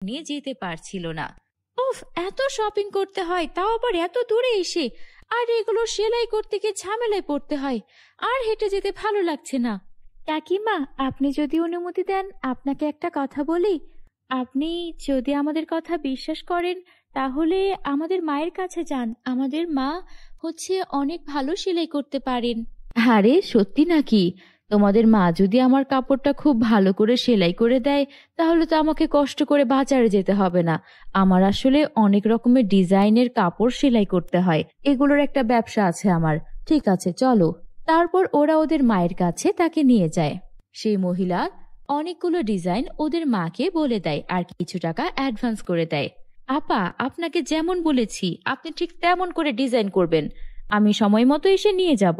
নিয়ে যেতে পারছিল না। উফ, এত শপিং করতে হয়, তাও আবার এত দূরে এসে, আর এগুলো সেলাই করতে গিয়ে ঝামেলায় পড়তে হয়, আর হেঁটে যেতে ভালো লাগছে না। কাকিমা, আপনি যদি অনুমতি দেন আপনাকে একটা কথা বলি। আপনি যদি আমাদের কথা বিশ্বাস করেন তাহলে আমাদের মায়ের কাছে যান। আমাদের মা অনেক ভালো সেলাই করতে পারেন। আরে সত্যি নাকি? তোমাদের মা যদি আমার কাপড়টা খুব ভালো করে সেলাই করে দেয় তাহলে তো আমাকে কষ্ট করে বাজারে যেতে হবে না। আমার আসলে অনেক রকমের ডিজাইনের কাপড় সেলাই করতে হয়, এগুলোর একটা ব্যবসা আছে আমার। ঠিক আছে, চলো। তারপর ওরা ওদের মায়ের কাছে তাকে নিয়ে যায়। সেই মহিলা অনেকগুলো ডিজাইন ওদের মাকে বলে দেয় আর কিছু টাকা অ্যাডভান্স করে দেয়। আপা, আপনাকে যেমন বলেছি আপনি ঠিক তেমন করে ডিজাইন করবেন, আমি সময় মতো এসে নিয়ে যাব।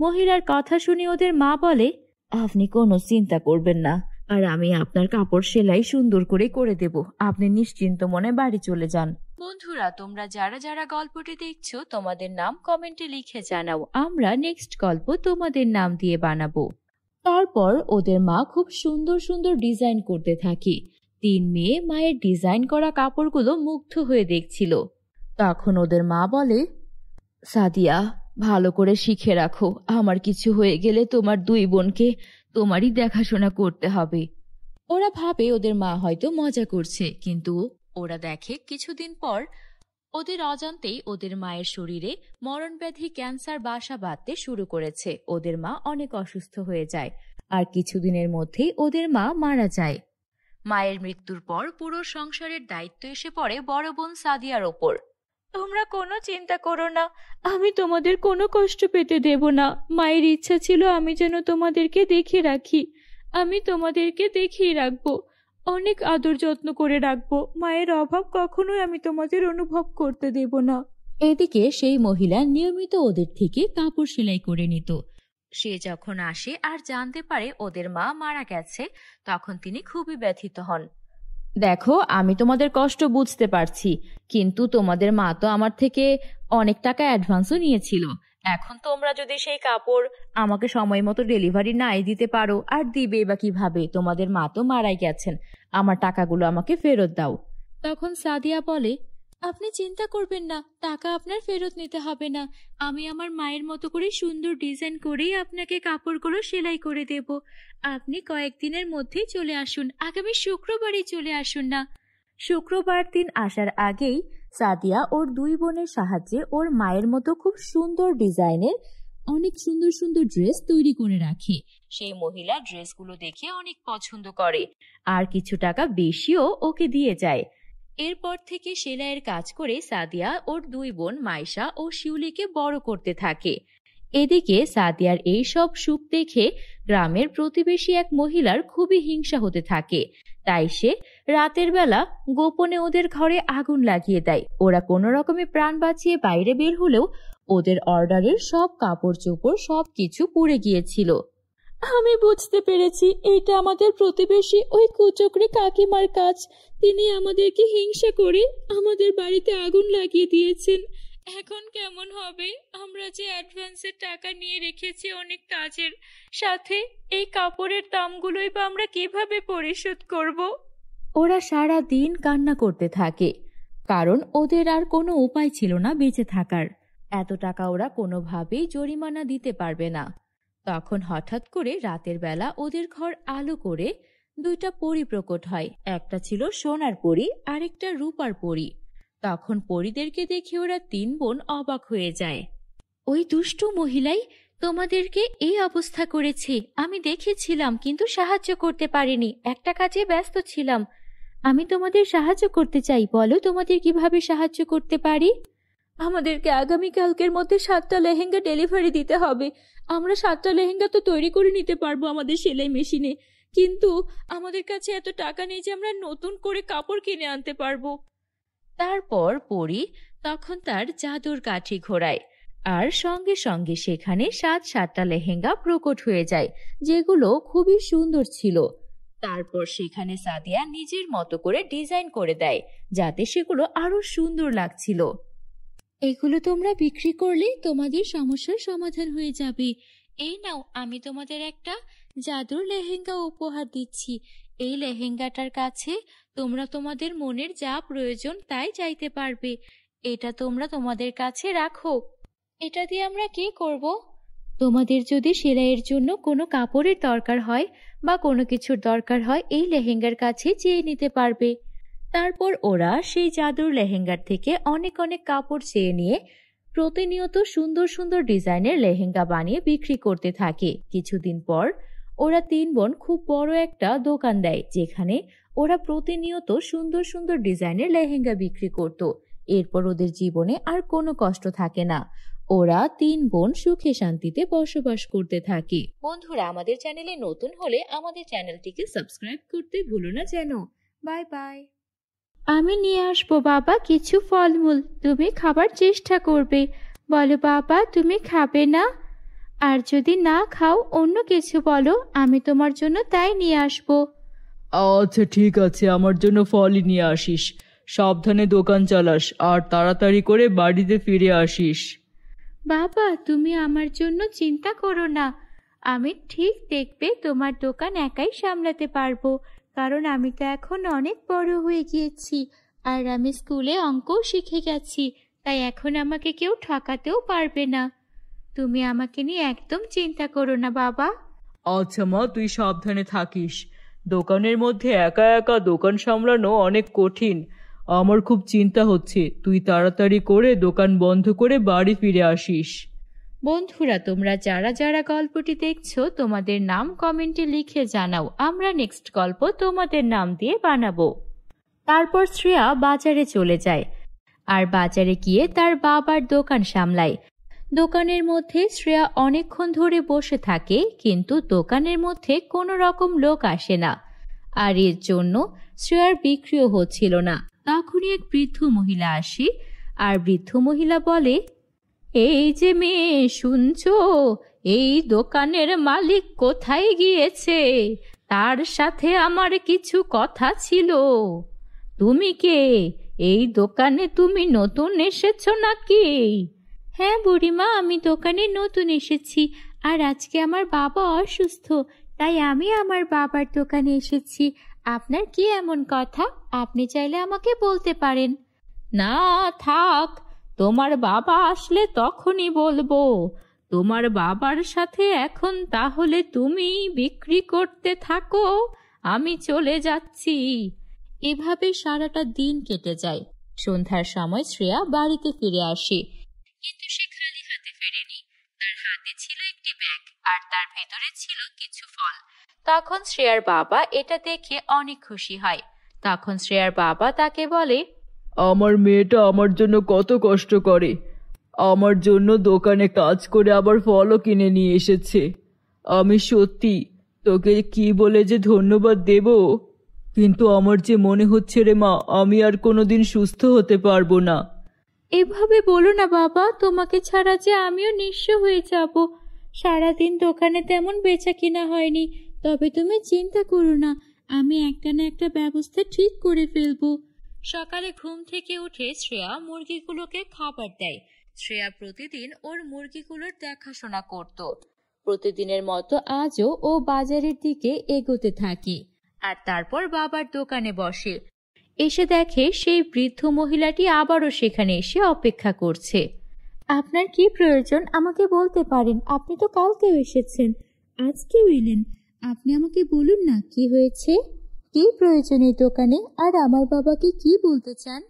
মহিলার কথা শুনে ওদের মা বলে, আপনি কোনো চিন্তা করবেন না, আর আমি আপনার কাপড় সেলাই সুন্দর করে করে দেব। আপনি নিশ্চিন্ত মনে বাড়ি চলে যান। বন্ধুরা, তোমরা যারা যারা গল্পটি দেখছো তোমাদের নাম কমেন্টে লিখে জানাও, আমরা নেক্সট গল্প তোমাদের নাম দিয়ে বানাবো। তারপর ওদের মা খুব সুন্দর সুন্দর ডিজাইন করতে থাকে। তিন মেয়ে মায়ের ডিজাইন করা কাপড়গুলো মুগ্ধ হয়ে দেখছিল। তখন ওদের মা বলে, সাদিয়া, ভালো করে শিখে রাখো, আমার কিছু হয়ে গেলে তোমার দুই বোনকে তোমারই দেখাশোনা করতে হবে। ওরা ভাবে ওদের মা হয়তো মজা করছে, কিন্তু ওরা দেখে কিছুদিন পর ওদের অজান্তেই ওদের মায়ের শরীরে মরণব্যাধি ক্যান্সার বাসা বাঁধতে শুরু করেছে। ওদের মা অনেক অসুস্থ হয়ে যায়, আর কিছুদিনের মধ্যেই ওদের মা মারা যায়। মায়ের মৃত্যুর পর পুরো সংসারের দায়িত্ব এসে পড়ে বড় বোন সাদিয়ার ওপর। তোমরা কোনো চিন্তা করো না, আমি তোমাদের কোনো কষ্ট পেতে দেব না। মায়ের ইচ্ছা ছিল আমি যেন তোমাদেরকে দেখে রাখি, আমি তোমাদেরকে দেখেই রাখবো, অনেক আদর যত্ন করে রাখবো। মায়ের অভাব কখনোই আমি তোমাদের অনুভব করতে দেব না। এদিকে সেই মহিলা নিয়মিত ওদের থেকে কাপড় সেলাই করে নিত। সে যখন আসে আর জানতে পারে ওদের মা মারা গেছে, তখন তিনি খুবই ব্যথিত হন। দেখো, আমি তোমাদের কষ্ট বুঝতে পারছি, কিন্তু তোমাদের মা তো আমার থেকে অনেক টাকা অ্যাডভান্সও নিয়েছিল। এখন তোমরা যদি সেই কাপড় আমাকে সময় মতো ডেলিভারি নাই দিতে পারো, আর দিবে বা কিভাবে? তোমাদের মা তো মারাই গেছেন, আমার টাকাগুলো আমাকে ফেরত দাও। তখন সাদিয়া বলে, আপনি চিন্তা করবেন না, টাকা আপনার ফেরত নিতে হবে না। আমি আমার মায়ের মতো করে সুন্দর ডিজাইন করেই আপনাকে কাপড়গুলো সেলাই করে দেব। আপনি কয়েকদিনের মধ্যেই চলে আসুন, আগামী শুক্রবারই চলে আসুন না। শুক্রবার দিন আসার আগেই সাদিয়া ওর দুই বোনের সাহায্যে ওর মায়ের মতো খুব সুন্দর ডিজাইনের অনেক সুন্দর সুন্দর ড্রেস তৈরি করে রাখে। সেই মহিলা ড্রেসগুলো দেখে অনেক পছন্দ করে আর কিছু টাকা বেশিও ওকে দিয়ে যায়। এরপর থেকে সেলাইয়ের কাজ করে সাদিয়া ওর দুই বোন মাইশা ও শিউলিকে বড় করতে থাকে। এদিকে সাদিয়ার এই সব সুখ দেখে গ্রামের প্রতিবেশী এক মহিলার খুবই হিংসা হতে থাকে। তাই সে রাতের বেলা গোপনে ওদের ঘরে আগুন লাগিয়ে দেয়। ওরা কোনো রকমে প্রাণ বাঁচিয়ে বাইরে বের হলেও ওদের অর্ডারের সব কাপড় চোপড় সবকিছু পুড়ে গিয়েছিল। আমি বুঝতে পেরেছি, এটা আমাদের প্রতিবেশী ওই কুচক্রী কাকিমার কাজ। তিনি আমাদেরকে হিংসা করে আমাদের বাড়িতে আগুন লাগিয়ে দিয়েছেন। এখন কেমন হবে? আমরা যে অ্যাডভান্সের টাকা নিয়ে রেখেছি অনেক কাজের, সাথে এই কাপড়ের দামগুলোই বা আমরা কিভাবে পরিশোধ করব? ওরা সারা দিন কান্না করতে থাকে, কারণ ওদের আর কোনো উপায় ছিল না বেঁচে থাকার। এত টাকা ওরা কোনোভাবেই জরিমানা দিতে পারবে না। তখন হঠাৎ করে রাতের বেলা ওদের ঘর আলো করে দুইটা পরী প্রকট হয়। একটা ছিল সোনার পরী, আরেকটা রূপার পরী। তখন পরীদেরকে দেখে ওরা তিন বোন অবাক হয়ে যায়। ওই দুষ্টু মহিলাই তোমাদেরকে এই অবস্থা করেছে, আমি দেখেছিলাম কিন্তু সাহায্য করতে পারিনি, একটা কাজে ব্যস্ত ছিলাম। আমি তোমাদের সাহায্য করতে চাই, বলো তোমাদের কিভাবে সাহায্য করতে পারি? আমাদেরকে আগামীকালকের মধ্যে 7টা লেহেঙ্গা ডেলিভারি দিতে হবে। আমরা 7টা লেহেঙ্গা তো তৈরি করে নিতে পারবো আমাদের সেলাই মেশিনে, কিন্তু আমাদের কাছে এত টাকা নেই যে আমরা নতুন করে কাপড় কিনে আনতে পারবো। তারপর পরী তখন তার জাদুর কাঠি ঘোরায়, আর সঙ্গে সঙ্গে সেখানে 7টা লেহেঙ্গা প্রকট হয়ে যায়, যেগুলো খুবই সুন্দর ছিল। তারপর সেখানে সাদিয়া নিজের মতো করে ডিজাইন করে দেয়, যাতে সেগুলো আরো সুন্দর লাগছিল। এগুলো তোমরা বিক্রি করলে তোমাদের সমস্যার সমাধান হয়ে যাবে। এই নাও, আমি তোমাদের একটা জাদুর লেহেঙ্গা উপহার দিচ্ছি। এই লেহেঙ্গাটার কাছে তোমরা তোমাদের মনের যা প্রয়োজন তাই চাইতে পারবে। এটা তোমরা তোমাদের কাছে রাখো। এটা দিয়ে আমরা কি করব? তোমাদের যদি সেলাইয়ের জন্য কোনো কাপড়ের দরকার হয় বা কোনো কিছুর দরকার হয় এই লেহেঙ্গার কাছে চেয়ে নিতে পারবে। তারপর ওরা সেই জাদুর লেহেঙ্গার থেকে অনেক অনেক কাপড় চেয়ে নিয়ে প্রতিনিয়ত সুন্দর সুন্দর ডিজাইনের লেহেঙ্গা বানিয়ে বিক্রি করতে থাকে। কিছুদিন পর ওরা তিন বোন খুব বড় একটা দোকান দেয়, যেখানে ওরা প্রতিনিয়ত সুন্দর সুন্দর ডিজাইনের লেহেঙ্গা বিক্রি করত। এরপর ওদের জীবনে আর কোনো কষ্ট থাকে না। ওরা তিন বোন সুখে শান্তিতে বসবাস করতে থাকে। বন্ধুরা, আমাদের চ্যানেলে নতুন হলে আমাদের চ্যানেলটিকে সাবস্ক্রাইব করতে ভুলো না যেন। Bye bye. আমি নিয়ে আসবো বাবা কিছু ফলমূল, তুমি খাবার চেষ্টা করবে। বলো বাবা, তুমি খাবে না? আর যদি না খাও অন্য কিছু বলো, আমি তোমার জন্য তাই নিয়ে আসবো। আচ্ছা ঠিক আছে, আমার জন্য ফলই নিয়ে আসিস। সাবধানে দোকান চালাস আর তাড়াতাড়ি করে বাড়িতে ফিরে আসিস। বাবা, তুমি আমার জন্য চিন্তা করো না, আমি ঠিক দেখবে তোমার দোকান একাই সামলাতে পারবো। কারণ আমি তো এখন অনেক বড় হয়ে গিয়েছি আর আমি স্কুলে অঙ্কও শিখে গেছি, তাই এখন আমাকে কেউ ঠকাতেও পারবে না। তুমি আমাকে নিয়ে একদম চিন্তা করো না বাবা। আচ্ছা মা, তুই সাবধানে থাকিস। দোকানের মধ্যে একা একা দোকান সামলানো অনেক কঠিন। আমার খুব চিন্তা হচ্ছে, তুই তাড়াতাড়ি করে দোকান বন্ধ করে বাড়ি ফিরে আসিস। বন্ধুরা, তোমরা যারা যারা গল্পটি দেখছো তোমাদের নাম কমেন্টে লিখে জানাও, আমরা নেক্সট গল্প তোমাদের নাম দিয়ে বানাবো। তারপর শ্রেয়া বাজারে চলে যায় আর বাজারে গিয়ে তার বাবার দোকান সামলায়। দোকানের মধ্যে শ্রেয়া অনেকক্ষণ ধরে বসে থাকে, কিন্তু দোকানের মধ্যে কোনো রকম লোক আসে না, আর এর জন্য শ্রেয়ার বিক্রিও হচ্ছিল না। তখনই এক বৃদ্ধ মহিলা আসে আর বৃদ্ধ মহিলা বলে, এই যে মেয়ে, শুনছো? এই দোকানের মালিক কোথায় গিয়েছে? তার সাথে আমার কিছু কথা ছিল। তুমি কে? এই দোকানে তুমি নতুন এসেছো নাকি? হ্যাঁ বুড়িমা, আমি দোকানে নতুন এসেছি আর আজকে আমার বাবা অসুস্থ, তাই আমি আমার বাবার দোকানে এসেছি। আপনার কি এমন কথা? আপনি চাইলে আমাকে বলতে পারেন। না থাক, তোমার বাবা আসলে তখনই বলবো। তোমার বাবার সাথে এখন তাহলে তুমি বিক্রি করতে থাকো, আমি চলে যাচ্ছি। এভাবে সারাটা দিন কেটে যায়। সন্ধ্যার সময় শ্রেয়া বাড়িতে ফিরে আসে, কিন্তু সে খালি হাতে ফেরেনি। তার হাতে ছিল একটি ব্যাগ আর তার ভেতরে ছিল কিছু ফল। তখন শ্রেয়ার বাবা এটা দেখে অনেক খুশি হয়। তখন শ্রেয়ার বাবা তাকে বলে, আমার মেয়েটা আমার জন্য কত কষ্ট করে, আমার জন্য দোকানে কাজ করে আবার ফলও কিনে নিয়ে এসেছে। আমি সত্যি তোকে কি বলে যে ধন্যবাদ দেব, কিন্তু আমার যে মনে হচ্ছে রে মা, আমি আর কোনোদিন সুস্থ হতে পারবো না। এভাবে বলো না বাবা, তোমাকে ছাড়া যে আমিও নিঃস্ব হয়ে যাব। সারাদিন দোকানে তেমন বেচা কিনা হয়নি, তবে তুমি চিন্তা করো না, আমি একটা না একটা ব্যবস্থা ঠিক করে ফেলবো। সকালে ঘুম থেকে উঠে শ্রেয়া মুরগিগুলোকে খাবার দেয়। শ্রেয়া প্রতিদিন ওর মুরগিগুলোর দেখাশোনা করত। প্রতিদিনের মতো আজও ও বাজারের দিকে এগোতে থাকে আর তারপর বাবার দোকানে বসে। এসে দেখে সেই বৃদ্ধ মহিলাটি আবারও সেখানে এসে অপেক্ষা করছে। আপনার কি প্রয়োজন আমাকে বলতে পারেন, আপনি তো কালকেও এসেছেন, আজকেও এলেন। আপনি আমাকে বলুন না কি হয়েছে, কি প্রয়োজন এই দোকানে, আর আমার বাবাকে কি বলতে চান?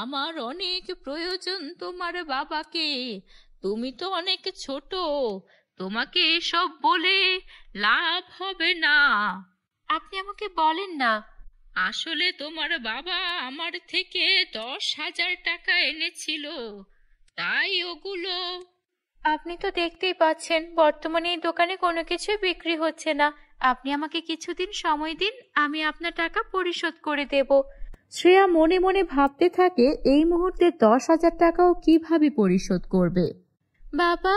আমার অনেক প্রয়োজন তোমার বাবাকে, তুমি তো অনেক ছোট, তোমাকে এসব বলে লাভ হবে না। আপনি আমাকে বলেন না। আসলে তোমার বাবা আমার থেকে 10,000 টাকা এনেছিল, তাই ওগুলো। আপনি তো দেখতেই পাচ্ছেন বর্তমানে এই দোকানে কোনো কিছু বিক্রি হচ্ছে না। আপনি আমাকে কিছুদিন সময় দিন, আমি আপনার টাকা পরিশোধ করে দেব। শ্রেয়া মনে মনে ভাবতে থাকে এই মুহূর্তে 10,000 টাকাও কিভাবে পরিশোধ করবে। বাবা,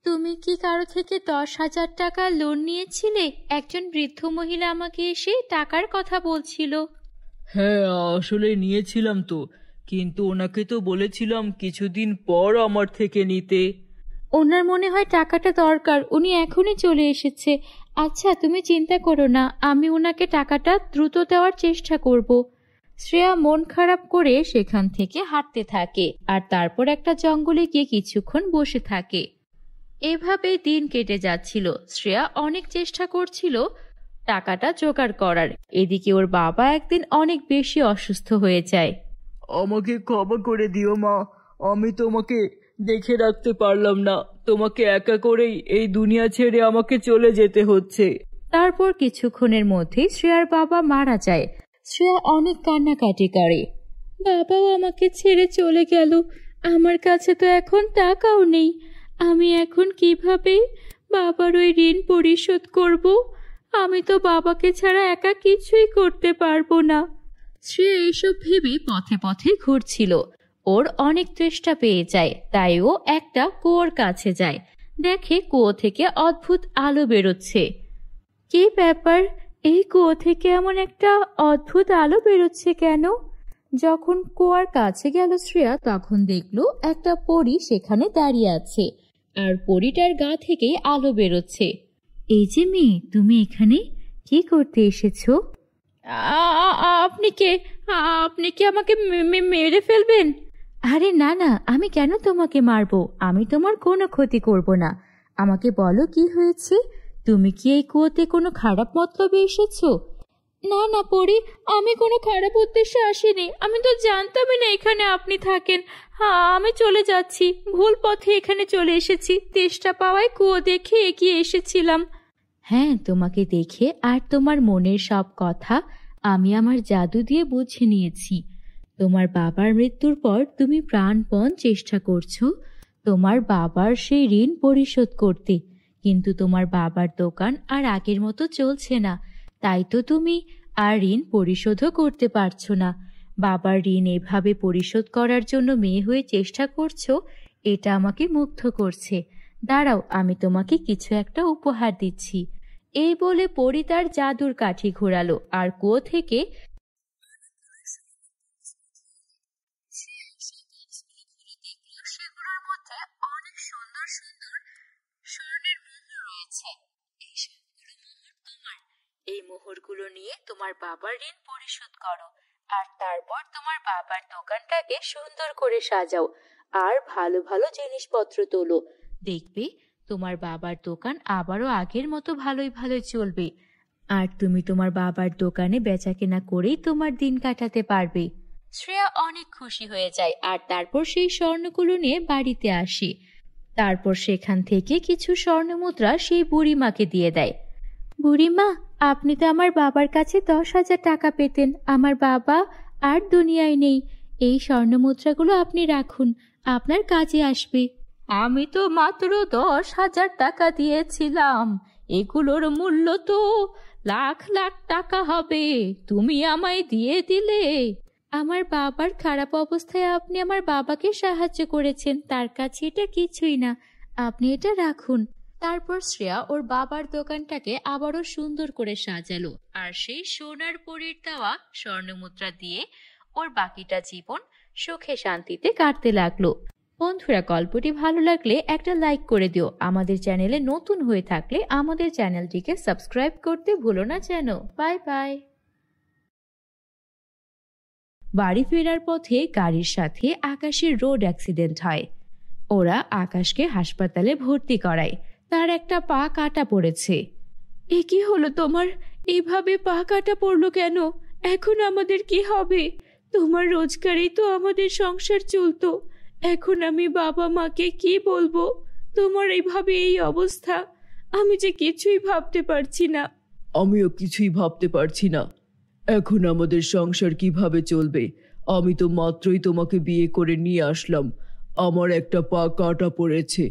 তুমি কি কারো থেকে 10,000 টাকা লোন নিয়েছিলে? একজন বৃদ্ধ মহিলা আমাকে এসে টাকার কথা বলছিল। হ্যাঁ, আসলে নিয়েছিলাম তো, কিন্তু ওনাকে তো বলেছিলাম কিছুদিন পর আমার থেকে নিতে। ওনার মনে হয় টাকাটা দরকার, উনি এখনই চলে এসেছে। আচ্ছা তুমি চিন্তা করো না, আমি ওনাকে টাকাটা দ্রুত দেওয়ার চেষ্টা করব। শ্রেয়া মন খারাপ করে সেখান থেকে হাঁটতে থাকে আর তারপর একটা জঙ্গলে গিয়ে কিছুক্ষণ বসে থাকে। এভাবেই দিন কেটে যাচ্ছিল। শ্রেয়া অনেক চেষ্টা করছিল টাকাটা জোগাড় করার। এদিকে ওর বাবা একদিন অনেক বেশি অসুস্থ হয়ে যায়। আমাকে ক্ষমা করে দিও মা, আমি তোমাকে দেখে রাখতে পারলাম না। তোমাকে একা করেই এই দুনিয়া ছেড়ে আমাকে চলে যেতে হচ্ছে। তারপর কিছুক্ষণের মধ্যেই শ্রেয়ার বাবা মারা যায়। শ্রেয়া অনেক কান্নাকাটি করে। বাবাও আমাকে ছেড়ে চলে গেল, আমার কাছে তো এখন টাকাও নেই। আমি এখন কিভাবে বাবার ওই ঋণ পরিশোধ করব? আমি তো বাবাকে ছাড়া একা কিছুই করতে পারবো না। শ্রেয়া এইসব ভেবে পথে পথে ঘুরছিল। ওর অনেক তেষ্টা পেয়ে যায়, তাই ও একটা কুয়োর কাছে যায়। দেখে কুয়ো থেকে অদ্ভুত আলো বেরোচ্ছে। কি ব্যাপার, এই কুয়ো থেকে এমন একটা অদ্ভুত আলো বেরোচ্ছে কেন? যখন কুয়ার কাছে গেল শ্রেয়া, তখন দেখলো একটা পরী সেখানে দাঁড়িয়ে আছে আর পরীটার গা থেকেই আলো বেরোচ্ছে। এই যে মেয়ে, তুমি এখানে কি করতে এসেছো? আপনি কে? আপনি কি আমাকে মেরে ফেলবেন? আরে না না, আমি কেন তোমাকে মারবো? আমি তোমার কোনো ক্ষতি করব না। আমাকে বলো কি হয়েছে? তুমি কি এই কুয়োতে কোনো খারাপ মতলবে এসেছো? না না পরি, আমি কোনো খারাপ উদ্দেশ্যে আসিনি। আমি তো জানতামই না এখানে আপনি থাকেন। হ্যাঁ, আমি চলে যাচ্ছি, ভুল পথে এখানে চলে এসেছি। তেষ্টা পাওয়ায় কুয়ো দেখে এগিয়ে এসেছিলাম। হ্যাঁ, তোমাকে দেখে আর তোমার মনের সব কথা আমি আমার জাদু দিয়ে বুঝে নিয়েছি। তোমার বাবার মৃত্যুর পর তুমি প্রাণপণ চেষ্টা করছো তোমার বাবার সেই ঋণ পরিশোধ করতে, কিন্তু তোমার বাবার দোকান আর আগের মতো চলছে না, তাই তো তুমি আর ঋণ পরিশোধও করতে পারছো না। বাবার ঋণ এভাবে পরিশোধ করার জন্য মেয়ে হয়ে চেষ্টা করছো, এটা আমাকে মুগ্ধ করছে। দাঁড়াও, আমি তোমাকে কিছু একটা উপহার দিচ্ছি। এই বলে পরী তার জাদুর কাঠি ঘোরালো আর কুয়ো থেকে সেগুলোর মধ্যে অনেক সুন্দর সুন্দর স্বর্ণের মোহর রয়েছে। এই সবগুলো মোহর তোমার। এই মোহরগুলো নিয়ে তোমার বাবার ঋণ পরিশোধ করো আর তারপর তোমার বাবার দোকানটাকে সুন্দর করে সাজাও আর ভালো ভালো জিনিসপত্র তোলো। দেখবে তোমার বাবার দোকান আবারও আগের মতো ভালোই ভালোই চলবে আর তুমি তোমার বাবার দোকানে বেচাকেনা করেই তোমার দিন কাটাতে পারবে। শ্রেয়া অনেক খুশি হয়ে যায় আর তারপর সেই স্বর্ণগুলো নিয়ে বাড়িতে আসে। তারপর সেখান থেকে কিছু স্বর্ণমুদ্রা সেই বুড়িমাকে দিয়ে দেয়। বুড়িমা, আপনি তো আমার বাবার কাছে 10,000 টাকা পেতেন। আমার বাবা আর দুনিয়ায় নেই। এই স্বর্ণমুদ্রাগুলো আপনি রাখুন, আপনার কাজে আসবে। আমি তো মাত্র 10,000 টাকা দিয়েছিলাম, এগুলোর মূল্য তো লাখ লাখ টাকা হবে। তুমি আমায় দিয়ে দিলে। আমার বাবার খারাপ অবস্থায় আপনি আমার বাবাকে সাহায্য করেছেন, তার কাছে এটা কিছুই না। আপনি এটা রাখুন। তারপর শ্রেয়া ওর বাবার দোকানটাকে আবারও সুন্দর করে সাজালো আর সেই সোনার পরীর দেওয়া স্বর্ণমুদ্রা দিয়ে ওর বাকিটা জীবন সুখে শান্তিতে কাটতে লাগলো। বন্ধুরা, গল্পটি ভালো লাগলে একটা লাইক করে দিও। আমাদের চ্যানেলে নতুন হয়ে থাকলে আমাদের চ্যানেলটিকে সাবস্ক্রাইব করতে ভুলো না যেন। Bye bye. বাড়ি ফেরার পথে গাড়ির সাথে আকাশের রোড অ্যাক্সিডেন্ট হয়। ওরা আকাশকে হাসপাতালে ভর্তি করায়। তার একটা পা কাটা পড়েছে। এ কি হলো তোমার? এইভাবে পা কাটা পড়লো কেন? এখন আমাদের কি হবে? তোমার রোজগারেই তো আমাদের সংসার চলতো। এখন আমি বাবা মাকে কি বলবো? তোমার এইভাবে এই অবস্থা, আমি যে কিছুই ভাবতে পারছি না। আমিও কিছুই ভাবতে পারছি না। এখন আমাদের সংসার কিভাবে চলবে? আমি তো মাত্রই তোমাকে বিয়ে করে নিয়ে আসলাম। আমার একটা পা কাটা পড়েছে।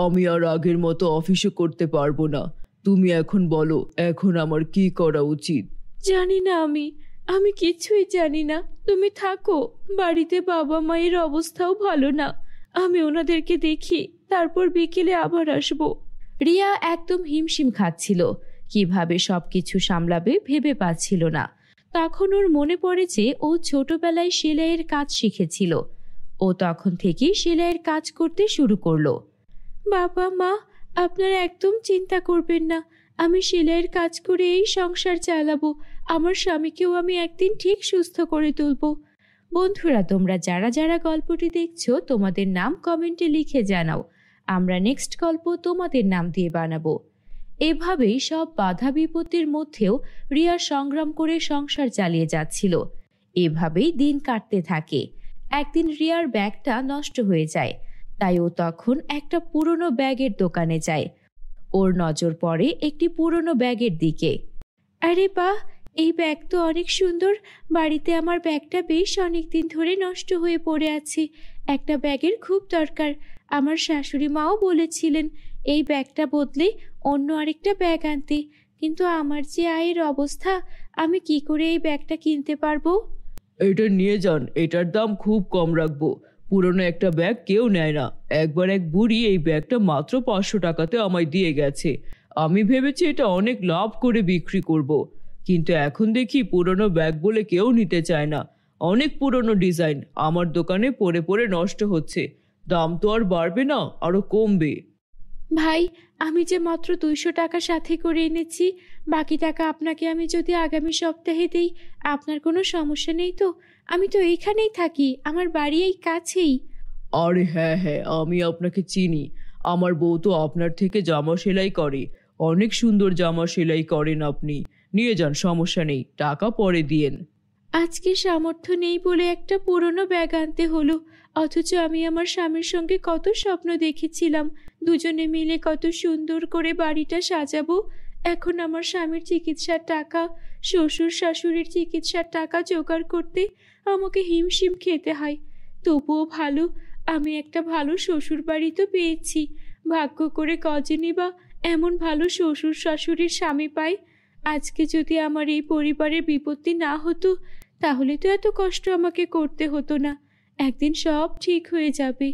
আমি আর আগের মতো অফিসও করতে পারবো না। তুমি এখন বলো, এখন আমার কি করা উচিত? জানি না, আমি কিছুই জানি না। তুমি থাকো, বাড়িতে বাবা মায়ের অবস্থাও ভালো না। আমি ওনাদেরকে দেখি, তারপর বিকেলে আবার আসবো। রিয়া একদম হিমশিম খাচ্ছিল, কিভাবে সবকিছু সামলাবে ভেবে পাচ্ছিল না। তখন ওর মনে পড়ে যে ও ছোটবেলায় সেলাইয়ের কাজ শিখেছিল। ও তখন থেকেই সেলাইয়ের কাজ করতে শুরু করলো। বাবা মা, আপনারা একদম চিন্তা করবেন না, আমি সেলাইয়ের কাজ করে এই সংসার চালাবো। আমার স্বামীকেও আমি একদিন ঠিক সুস্থ করে তুলবো। বন্ধুরা, তোমরা যারা যারা গল্পটি দেখছো তোমাদের নাম কমেন্টে লিখে জানাও। আমরা নেক্সট গল্প তোমাদের নাম দিয়ে বানাবো। এভাবেই সব বাধা বিপত্তির মধ্যেও রিয়া সংগ্রাম করে সংসার চালিয়ে যাচ্ছিল। এভাবেই দিন কাটতে থাকে। একদিন রিয়ার ব্যাগটা নষ্ট হয়ে যায়, তাই ও তখন একটা পুরনো ব্যাগের দোকানে যায়। ওর নজর পড়ে একটি পুরনো ব্যাগের দিকে। আরে বাহ, এই ব্যাগ তো অনেক সুন্দর। বাড়িতে আমার ব্যাগটা বেশ অনেকদিন ধরে নষ্ট হয়ে পড়ে আছে। একটা ব্যাগের খুব দরকার। আমার শাশুড়ি মাও বলেছিলেন এই ব্যাগটা বদলে অন্য আরেকটা ব্যাগ আনতে, কিন্তু আমার যে আয়ের অবস্থা, আমি কি করে এই ব্যাগটা কিনতে পারবো? এটা নিয়ে যান, এটার দাম খুব কম রাখবো। পুরনো একটা ব্যাগ কেউ নেয় না। একবার এক বুড়ি এই ব্যাগটা মাত্র 500 টাকাতে আমায় দিয়ে গেছে। আমি ভেবেছি এটা অনেক লাভ করে বিক্রি করব। কিন্তু এখন দেখি পুরনো ব্যাগ বলে কেউ নিতে চায় না। অনেক পুরনো ডিজাইন আমার দোকানে পড়ে পড়ে নষ্ট হচ্ছে। দাম তো আর বাড়বে না, আরো কমবে। ভাই, আমি যে মাত্র 200 টাকা সাথে করে এনেছি, বাকি টাকা আপনাকে আমি যদি আগামী সপ্তাহে দেই, আপনার কোনো সমস্যা নেই তো? আমি তো এইখানেই থাকি, আমার বাড়ি এই কাছেই। আরে হ্যাঁ হ্যাঁ, আমি আপনাকে চিনি। আমার বউ তো আপনার থেকে জামা সেলাই করে। অনেক সুন্দর জামা সেলাই করেন আপনি। নিয়ে যান, সমস্যা নেই, টাকা পরে দিয়েন। আজকে সামর্থ্য নেই বলে একটা পুরনো ব্যাগ আনতে হলো, অথচ আমি আমার স্বামীর সঙ্গে কত স্বপ্ন দেখেছিলাম দুজনে মিলে কত সুন্দর করে বাড়িটা সাজাবো। এখন আমার স্বামীর চিকিৎসার টাকা, শ্বশুর শাশুড়ির চিকিৎসার টাকা জোগাড় করতে আমাকে হিমশিম খেতে হয়। তবুও ভালো, আমি একটা ভালো শ্বশুর বাড়ি তো পেয়েছি। ভাগ্য করে কজনই বা এমন ভালো শ্বশুর শাশুড়ির স্বামী পাই। আজকে যদি আমার এই পরিবারের বিপত্তি না হতো, তাহলে তো এত কষ্ট আমাকে করতে হতো না। একদিন সব ঠিক হয়ে যাবে।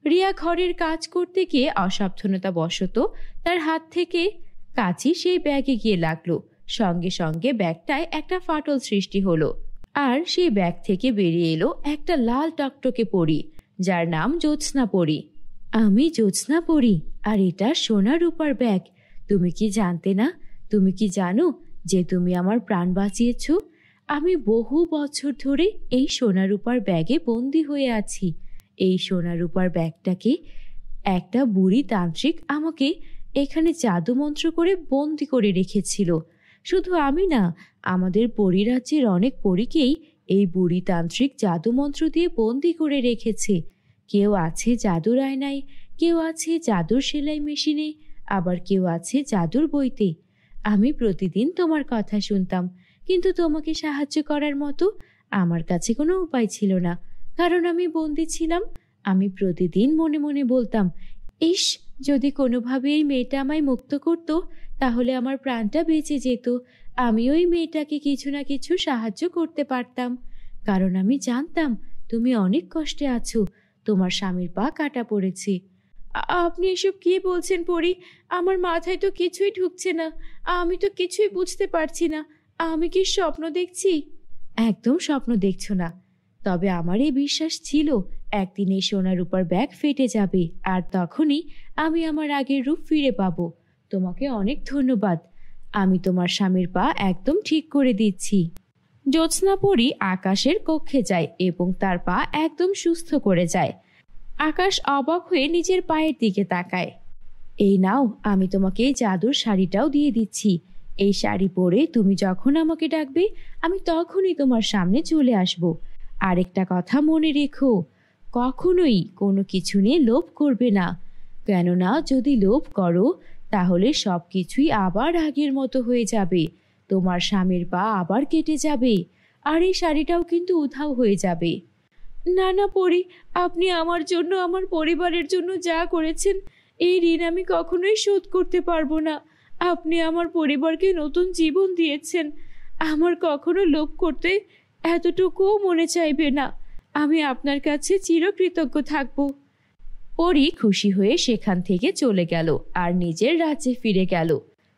রিয়া ঘরের কাজ করতে গিয়ে অসাবধানতা বশত তার হাত থেকে কাঁচি সেই ব্যাগে গিয়ে লাগলো। সঙ্গে সঙ্গে ব্যাগটায় একটা ফাটল সৃষ্টি হলো, আর সেই ব্যাগ থেকে বেরিয়ে এলো একটা লাল টকটকে পরী, যার নাম জ্যোৎস্না পরী। আমি জ্যোৎস্না পরী, আর এটা সোনা রূপার ব্যাগ। তুমি কি জানতে না? তুমি কি জানো যে তুমি আমার প্রাণ বাঁচিয়েছো? আমি বহু বছর ধরে এই সোনা রূপার ব্যাগে বন্দি হয়ে আছি। এই সোনা রূপার ব্যাগটাকে একটা বুড়ি তান্ত্রিক আমাকে এখানে জাদুমন্ত্র করে বন্দি করে রেখেছিল। শুধু আমি না, আমাদের পরিরাজ্যের অনেক পরীকেই এই বুড়ি তান্ত্রিক জাদুমন্ত্র দিয়ে বন্দি করে রেখেছে। কেউ আছে জাদুর আয়নায়, কেউ আছে জাদুর সেলাই মেশিনে, আবার কেউ আছে জাদুর বইতে। আমি প্রতিদিন তোমার কথা শুনতাম, কিন্তু তোমাকে সাহায্য করার মতো আমার কাছে কোনো উপায় ছিল না, কারণ আমি বন্দি ছিলাম। আমি প্রতিদিন মনে মনে বলতাম, ইস, যদি কোনোভাবে এই মেয়েটা আমায় মুক্ত করত, তাহলে আমার প্রাণটা বেঁচে যেত। আমি ওই মেয়েটাকে কিছু না কিছু সাহায্য করতে পারতাম, কারণ আমি জানতাম তুমি অনেক কষ্টে আছো, তোমার স্বামীর পা কাটা পড়েছে। আপনি এসব কি বলছেন পরি? আমার মাথায় তো কিছুই ঢুকছে না। আমি তো কিছুই বুঝতে পারছি না। আমি কি স্বপ্ন দেখছি? একদম স্বপ্ন দেখছো না। তবে আমার এই বিশ্বাস ছিল একদিন এই সোনা রূপার ব্যাগ ফেটে যাবে, আর তখনই আমি আমার আগের রূপ ফিরে পাবো। তোমাকে অনেক ধন্যবাদ। আমি তোমার স্বামীর পা একদম ঠিক করে দিচ্ছি। জ্যোৎস্না পরী আকাশের কক্ষে যায় এবং তার পা একদম সুস্থ করে যায়। আকাশ অবাক হয়ে নিজের পায়ের দিকে তাকায়। এই নাও, আমি তোমাকে এই জাদুর শাড়িটাও দিয়ে দিচ্ছি। এই শাড়ি পরে তুমি যখন আমাকে ডাকবে, আমি তখনই তোমার সামনে চলে আসব। আরেকটা কথা মনে রেখো, কখনোই কোনো কিছু নিয়ে লোভ করবে না, কেননা যদি লোভ করো তাহলে সব কিছুই আবার আগের মতো হয়ে যাবে। তোমার স্বামীর পা আবার কেটে যাবে, আর এই শাড়িটাও কিন্তু উধাও হয়ে যাবে। না না পরি, আপনি আমার জন্য, আমার পরিবারের জন্য যা করেছেন, এই ঋণ আমি কখনোই শোধ করতে পারবো না। আপনি আমার পরিবারকে নতুন জীবন দিয়েছেন। আমার কখনো লোভ করতে এতটুকুও মনে চাইবে না। আমি আপনার কাছে চিরকৃতজ্ঞ থাকব। পরি খুশি হয়ে সেখান থেকে চলে গেল আর নিজের রাজ্যে ফিরে গেল।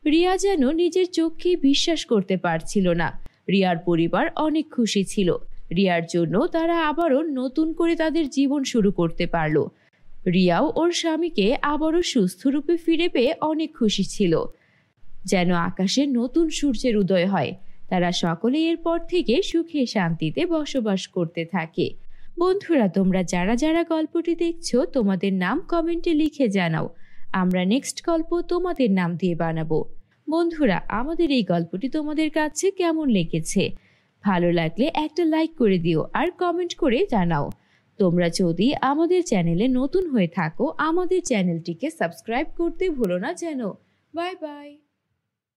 রিয়া যেন নিজের চোখকে বিশ্বাস করতে পারছিল না। রিয়ার পরিবার অনেক খুশি ছিল। রিয়ার জন্য তারা আবারও নতুন করে তাদের জীবন শুরু করতে পারল। রিয়াও ওর স্বামীকে আবারও সুস্থ রূপে ফিরে পেয়ে অনেক খুশি ছিল, যেন আকাশে নতুন সূর্যের উদয় হয়। তারা সকলে এরপর থেকে সুখে শান্তিতে বসবাস করতে থাকে। বন্ধুরা, তোমরা যারা যারা গল্পটি দেখছো তোমাদের নাম কমেন্টে লিখে জানাও। আমরা নেক্সট গল্প তোমাদের নাম দিয়ে বানাবো। বন্ধুরা, আমাদের এই গল্পটি তোমাদের কাছে কেমন লেগেছে? ভালো লাগলে একটা লাইক করে দিও আর কমেন্ট করে জানাও। তোমরা যদি আমাদের চ্যানেলে নতুন হয়ে থাকো আমাদের চ্যানেলটিকে সাবস্ক্রাইব করতে ভুলো না যেন। Bye bye.